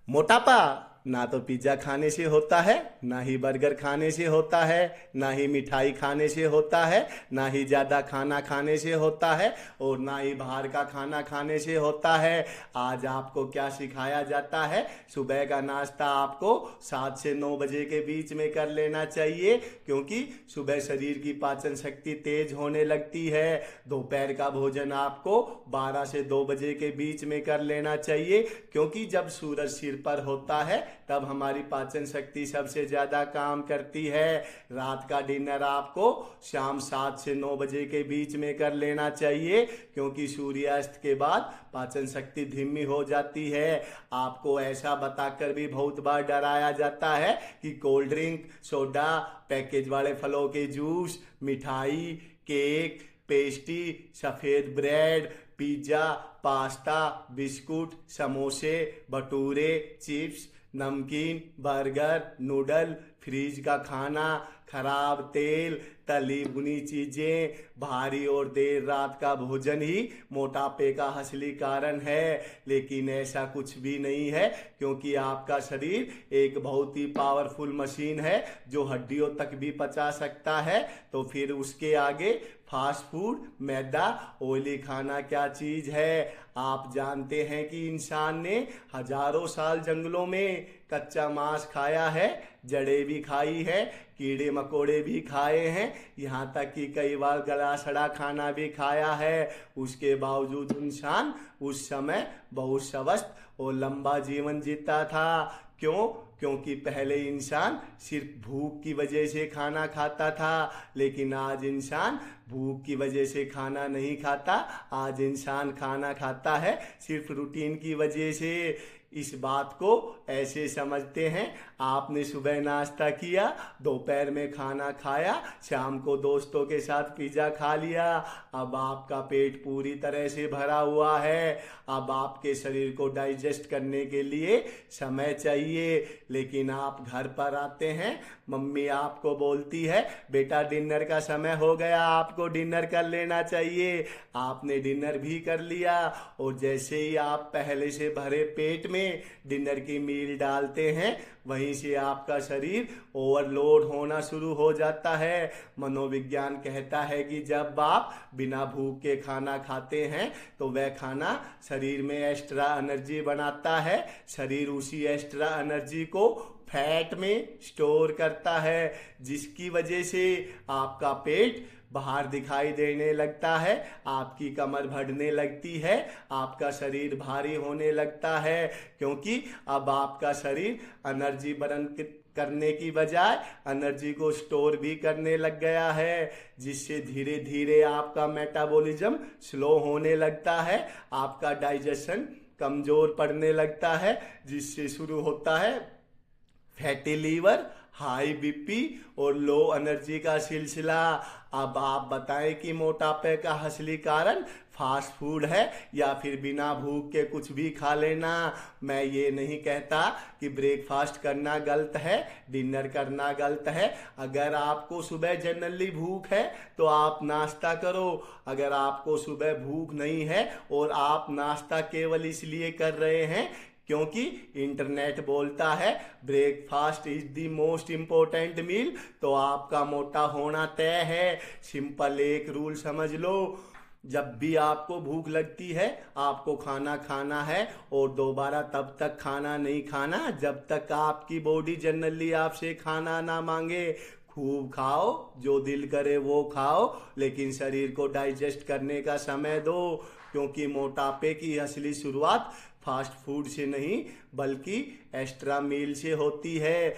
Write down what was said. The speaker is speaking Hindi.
मोटापा ना तो पिज्जा खाने से होता है, ना ही बर्गर खाने से होता है, ना ही मिठाई खाने से होता है, ना ही ज़्यादा खाना खाने से होता है, और ना ही बाहर का खाना खाने से होता है। आज आपको क्या सिखाया जाता है? सुबह का नाश्ता आपको 7 से 9 बजे के बीच में कर लेना चाहिए, क्योंकि सुबह शरीर की पाचन शक्ति तेज होने लगती है। दोपहर का भोजन आपको 12 से 2 बजे के बीच में कर लेना चाहिए, क्योंकि जब सूरज सिर पर होता है तब हमारी पाचन शक्ति सबसे ज्यादा काम करती है। रात का डिनर आपको शाम 7 से 9 बजे के बीच में कर लेना चाहिए, क्योंकि सूर्यास्त के बाद पाचन शक्ति धीमी हो जाती है। आपको ऐसा बताकर भी बहुत बार डराया जाता है कि कोल्ड ड्रिंक, सोडा, पैकेज वाले फलों के जूस, मिठाई, केक, पेस्ट्री, सफेद ब्रेड, पिज्जा, पास्ता, बिस्कुट, समोसे, भटूरे, चिप्स, नमकीन, बर्गर, नूडल, फ्रिज का खाना, खराब तेल, तली भुनी चीजें, भारी और देर रात का भोजन ही मोटापे का असली कारण है। लेकिन ऐसा कुछ भी नहीं है, क्योंकि आपका शरीर एक बहुत ही पावरफुल मशीन है जो हड्डियों तक भी पचा सकता है। तो फिर उसके आगे फास्ट फूड, मैदा, ऑयली खाना क्या चीज है? आप जानते हैं कि इंसान ने हजारों साल जंगलों में कच्चा मांस खाया है, जड़ें भी खाई है, कीड़े मकोड़े भी खाए हैं, यहाँ तक कि कई बार गला सड़ा खाना भी खाया है। उसके बावजूद इंसान उस समय बहुत स्वस्थ और लंबा जीवन जीता था। क्यों? क्योंकि पहले इंसान सिर्फ भूख की वजह से खाना खाता था, लेकिन आज इंसान भूख की वजह से खाना नहीं खाता। आज इंसान खाना खाता है सिर्फ रूटीन की वजह से। इस बात को ऐसे समझते हैं, आपने सुबह नाश्ता किया, दोपहर में खाना खाया, शाम को दोस्तों के साथ पिज्जा खा लिया, अब आपका पेट पूरी तरह से भरा हुआ है। अब आपके शरीर को डाइजेस्ट करने के लिए समय चाहिए। लेकिन आप घर पर आते हैं, मम्मी आपको बोलती है बेटा डिनर का समय हो गया, आपको डिनर कर लेना चाहिए। आपने डिनर भी कर लिया, और जैसे ही आप पहले से भरे पेट में डिनर की मील डालते हैं, वहीं से आपका शरीर ओवरलोड होना शुरू हो जाता है। मनोविज्ञान कहता है कि जब आप बिना भूख के खाना खाते हैं तो वह खाना शरीर में एक्स्ट्रा एनर्जी बनाता है। शरीर उसी एक्स्ट्रा एनर्जी को फैट में स्टोर करता है, जिसकी वजह से आपका पेट बाहर दिखाई देने लगता है, आपकी कमर बढ़ने लगती है, आपका शरीर भारी होने लगता है, क्योंकि अब आपका शरीर एनर्जी बर्न करने की बजाय एनर्जी को स्टोर भी करने लग गया है, जिससे धीरे धीरे आपका मेटाबॉलिज्म स्लो होने लगता है, आपका डाइजेशन कमजोर पड़ने लगता है, जिससे शुरू होता है फैटी लीवर, हाई बीपी और लो एनर्जी का सिलसिला। अब आप बताएं कि मोटापे का असली कारण फास्ट फूड है या फिर बिना भूख के कुछ भी खा लेना। मैं ये नहीं कहता कि ब्रेकफास्ट करना गलत है, डिनर करना गलत है। अगर आपको सुबह जनरली भूख है तो आप नाश्ता करो। अगर आपको सुबह भूख नहीं है और आप नाश्ता केवल इसलिए कर रहे हैं क्योंकि इंटरनेट बोलता है breakfast is the most important meal, तो आपका मोटा होना तय है। सिंपल एक रूल समझ लो, जब भी आपको भूख लगती है आपको खाना खाना है, और दोबारा तब तक खाना नहीं खाना जब तक आपकी बॉडी जनरली आपसे खाना ना मांगे। खूब खाओ, जो दिल करे वो खाओ, लेकिन शरीर को डाइजेस्ट करने का समय दो, क्योंकि मोटापे की असली शुरुआत फास्ट फूड से नहीं बल्कि एक्स्ट्रा मील से होती है।